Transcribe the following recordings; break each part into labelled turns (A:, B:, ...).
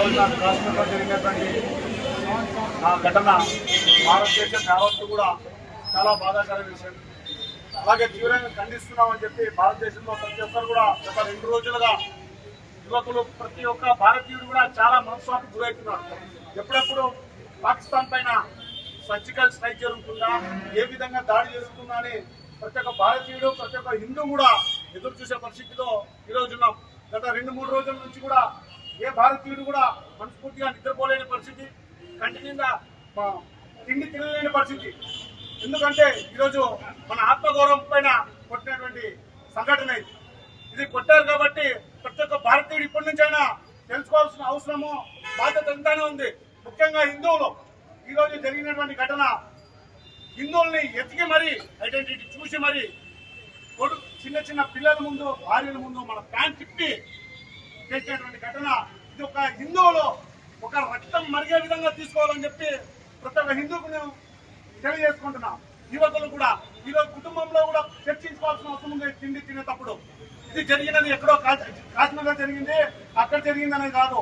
A: రోజున కాశ్మీర్లో జరిగినటువంటి ఆ ఘటన భారతదేశం యావత్తు కూడా చాలా బాధాకర విషయం. అలాగే తీవ్రంగా ఖండిస్తున్నామని చెప్పి భారతదేశంలో ప్రతి ఒక్కరు కూడా గత 2 రోజులుగా యువకులు ప్రతి ఒక్క భారతీయుడు కూడా చాలా మనస్వానికి గురవుతున్నారు. ఎప్పుడెప్పుడు పాకిస్తాన్ పైన సర్జికల్ స్ట్రైక్ జరుగుతుందా, ఏ విధంగా దాడి జరుగుతుందా అని ప్రతి ఒక్క భారతీయుడు ప్రతి ఒక్క హిందూ కూడా ఎదురు చూసే పరిస్థితిలో ఈరోజు ఉన్నాం. గత 2-3 రోజుల నుంచి కూడా ఏ భారతీయుడు కూడా మనస్ఫూర్తిగా నిద్రపోలేని పరిస్థితి, కంటి నిండా తిండి తినలేని పరిస్థితి. ఎందుకంటే ఈరోజు మన ఆత్మగౌరవం పైన కొట్టినటువంటి సంఘటన ఇది కొట్టారు కాబట్టి ప్రతి ఒక్క భారతీయుడు ఇప్పటి నుంచైనా తెలుసుకోవాల్సిన అవసరము బాధ్యత ఎంతైనా ఉంది. ముఖ్యంగా హిందువులు ఈరోజు జరిగినటువంటి ఘటన హిందువుల్ని ఎతికి మరీ ఐడెంటిటీ చూసి మరీ చిన్న చిన్న పిల్లల ముందు భార్యల ముందు మన ప్యాంట్ తిప్పి చేసినటువంటి ఘటన. ఇది ఒక హిందువులు ఒక రక్తం మరిగే విధంగా తీసుకోవాలని చెప్పి ప్రతి ఒక్క హిందువుకు నేను తెలియజేసుకుంటున్నాం. యువకులు కూడా ఈరోజు కుటుంబంలో కూడా చర్చించుకోవాల్సిన అవసరం ఉంది. తిండి తినేటప్పుడు ఇది జరిగినది ఎక్కడో కాశ్మీర్లో జరిగింది, అక్కడ జరిగిందనే కాదు,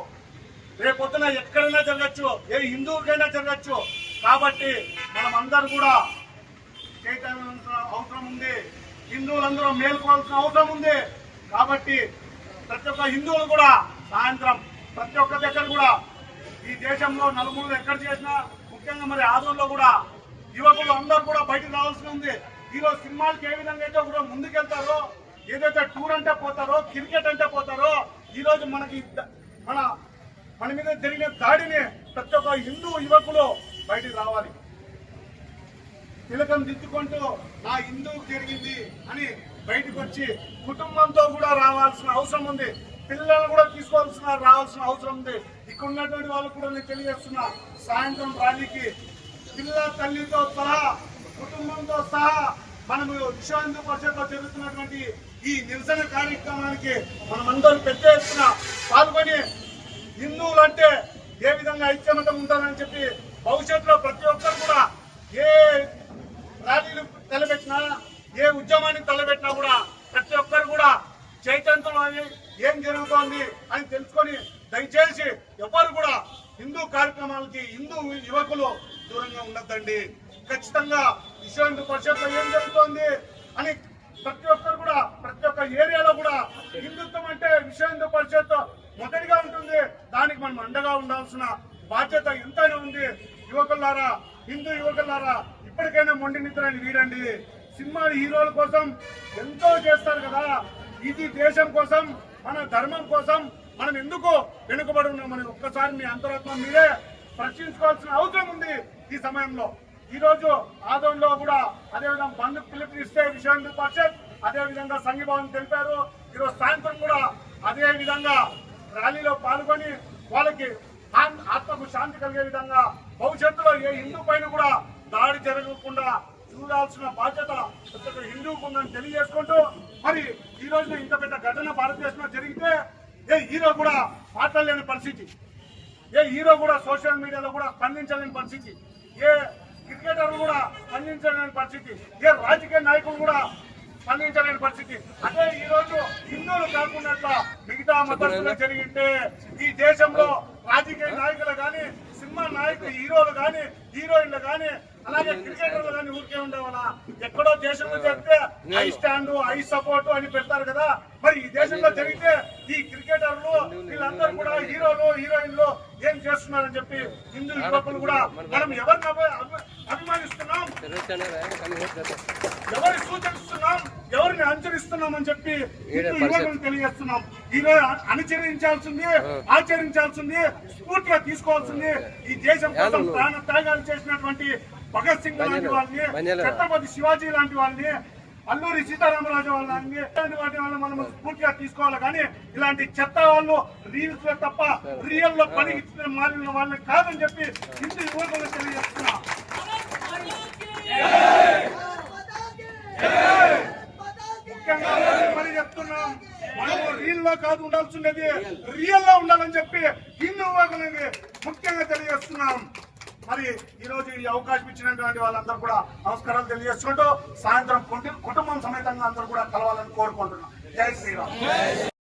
A: రేపొద్దున ఎక్కడైనా జరగచ్చు, ఏ హిందువుకైనా జరగచ్చు. కాబట్టి మనం అందరూ కూడా చైతన్య అవసరం ఉంది. హిందువులందరూ మేల్కోవాల్సిన అవసరం ఉంది. కాబట్టి ప్రతి ఒక్క హిందువులు కూడా సాయంత్రం ప్రతి ఒక్క దగ్గర కూడా ఈ దేశంలో నలుమూలలో ఎక్కడ చేసినా ముఖ్యంగా మరి ఆదోళనలో కూడా యువకులు అందరూ కూడా బయటకు రావాల్సి ఉంది. ఈరోజు సినిమాలకి ఏ విధంగా అయితే కూడా ముందుకెళ్తారో, ఏదైతే టూర్ అంటే పోతారో, క్రికెట్ అంటే పోతారో, ఈరోజు మన మీద జరిగిన దాడిని ప్రతి ఒక్క హిందూ యువకులు బయటికి రావాలి. తిలకం దిద్దుకుంటూ నా హిందువుకు జరిగింది అని బయటకు వచ్చి కుటుంబంతో కూడా రావాల్సిన అవసరం ఉంది. పిల్లలను కూడా రావాల్సిన అవసరం ఉంది. ఇక్కడ ఉన్నటువంటి వాళ్ళకు కూడా నేను తెలియజేస్తున్నా, సాయంత్రం ర్యాలీకి పిల్ల తల్లితో సహా కుటుంబంతో సహా మనము విశ్వ హిందూ పరిషత్లో జరుగుతున్నటువంటి ఈ నిరసన కార్యక్రమానికి మనమందరూ పెద్ద ఎత్తున పాల్గొని హిందువులంటే ఏ విధంగా ఐక్యమతం ఉంటారని చెప్పి భవిష్యత్తులో ప్రతి ఒక్కరు కూడా ఏ ర్యాలీలు తలపెట్టినా, ఏ ఉద్యమాన్ని తలపెట్టినా కూడా ప్రతి ఒక్కరు కూడా చైతన్యంలో ఏం జరుగుతోంది అని తెలుసుకొని దయచేసి ఎవరు కూడా హిందూ కార్యక్రమాలకి హిందూ యువకులు దూరంగా ఉండద్దండి. ఖచ్చితంగా విశ్వ హిందూ పరిషత్లో ఏం జరుగుతోంది అని ప్రతి ఒక్కరు కూడా ప్రతి ఒక్క ఏరియాలో కూడా హిందుత్వం అంటే విశ్వ హిందూ పరిషత్ మొదటిగా ఉంటుంది. దానికి మనం అండగా ఉండాల్సిన బాధ్యత ఎంతైనా ఉంది. యువకులారా, హిందూ యువకులారా, ఇప్పటికైనా మొండి నిద్రని వీడండి. సినిమా హీరోల కోసం ఎంతో చేస్తారు కదా, ఇది దేశం కోసం, మన ధర్మం కోసం మనం ఎందుకు వెనుకబడి ఉన్నామని ఒక్కసారి మీ అంతరాత్మ మీరే ప్రశ్నించుకోవాల్సిన అవసరం ఉంది. ఈ సమయంలో ఈరోజు ఆదోళనలో కూడా అదేవిధంగా బంద్ పిలుపునిస్తే విశ్వ హిందూ పరిషత్ అదేవిధంగా సంఘీభావం తెలిపారు. ఈరోజు సాయంత్రం కూడా అదే విధంగా ర్యాలీలో పాల్గొని వాళ్ళకి ఆత్మకు శాంతి కలిగే విధంగా భవిష్యత్తులో ఏ హిందూ పైన కూడా దాడి జరగకుండా చూడాల్సిన బాధ్యత ప్రతి ఒక్క హిందువుకు ఉందని తెలియజేసుకుంటూ, మరి ఈ రోజున ఇంత పెద్ద ఘటన భారతదేశంలో జరిగితే ఏ హీరో కూడా మాట్లాడలేని పరిస్థితి, ఏ హీరో కూడా సోషల్ మీడియాలో కూడా స్పందించలేని పరిస్థితి, ఏ క్రికెటర్లు కూడా స్పందించలేని పరిస్థితి, ఏ రాజకీయ నాయకులు కూడా స్పందించలేని పరిస్థితి. అదే ఈ రోజు హిందువులు కాకుండా మిగతా మతస్థులు జరిగింటే ఈ దేశంలో రాజకీయ నాయకులు కానీ, సినిమా నాయకులు, హీరోలు కానీ, హీరోయిన్లు కానీ, అలాగే క్రికెటర్లు కానీ ఊరికే ఉండేవాళ్ళ. ఎక్కడో దేశంలో జరిగితే ఐ స్టాండ్, ఐ సపోర్ట్ అని పెడతారు కదా, మరి ఈ దేశంలో జరిగితే ఈ క్రికెటర్లు వీళ్ళందరూ కూడా హీరోలు, హీరోయిన్లు ఏం చేస్తున్నారని చెప్పి హిందూ యువకులు కూడా మనం ఎవరిని అభిమానిస్తున్నాం, ఎవరి సూచిస్తున్నాం, ఎవరిని అనుసరిస్తున్నాం అని చెప్పి హిందూ యువకులు తెలియజేస్తున్నాం. ఈరోజు అనుసరించాల్సింది, ఆచరించాల్సింది, స్ఫూర్తిగా తీసుకోవాల్సింది ఈ దేశం కోసం ప్రాణ త్యాగాలు చేసినటువంటి భగత్ సింగ్ లాంటి వాళ్ళని, ఛత్రపతి శివాజీ లాంటి వాళ్ళని, అల్లూరి సీతారామరాజు వాళ్ళని, వాటి వల్ల మనం స్ఫూర్తిగా తీసుకోవాలి. కానీ ఇలాంటి చెత్త వాళ్ళు రీల్స్ లో తప్ప రియల్ లో పని మారిన వాళ్ళని కాదని చెప్పి హిందూ యువకులు తెలియజేస్తున్నా. ముఖ్యంగా మరి చెప్తున్నాం, మనము రీల్ లో కాదు ఉండాల్సింది, రియల్ లో ఉండాలని చెప్పి హిందూ యువకులకి ముఖ్యంగా తెలియజేస్తున్నాం. మరి ఈ రోజు ఈ అవకాశం ఇచ్చినటువంటి వాళ్ళందరూ కూడా నమస్కారాలు తెలియజేసుకుంటూ సాయంత్రం కుటుంబం సమేతంగా అందరూ కూడా కలవాలని కోరుకుంటున్నాం. జై శ్రీరామ్.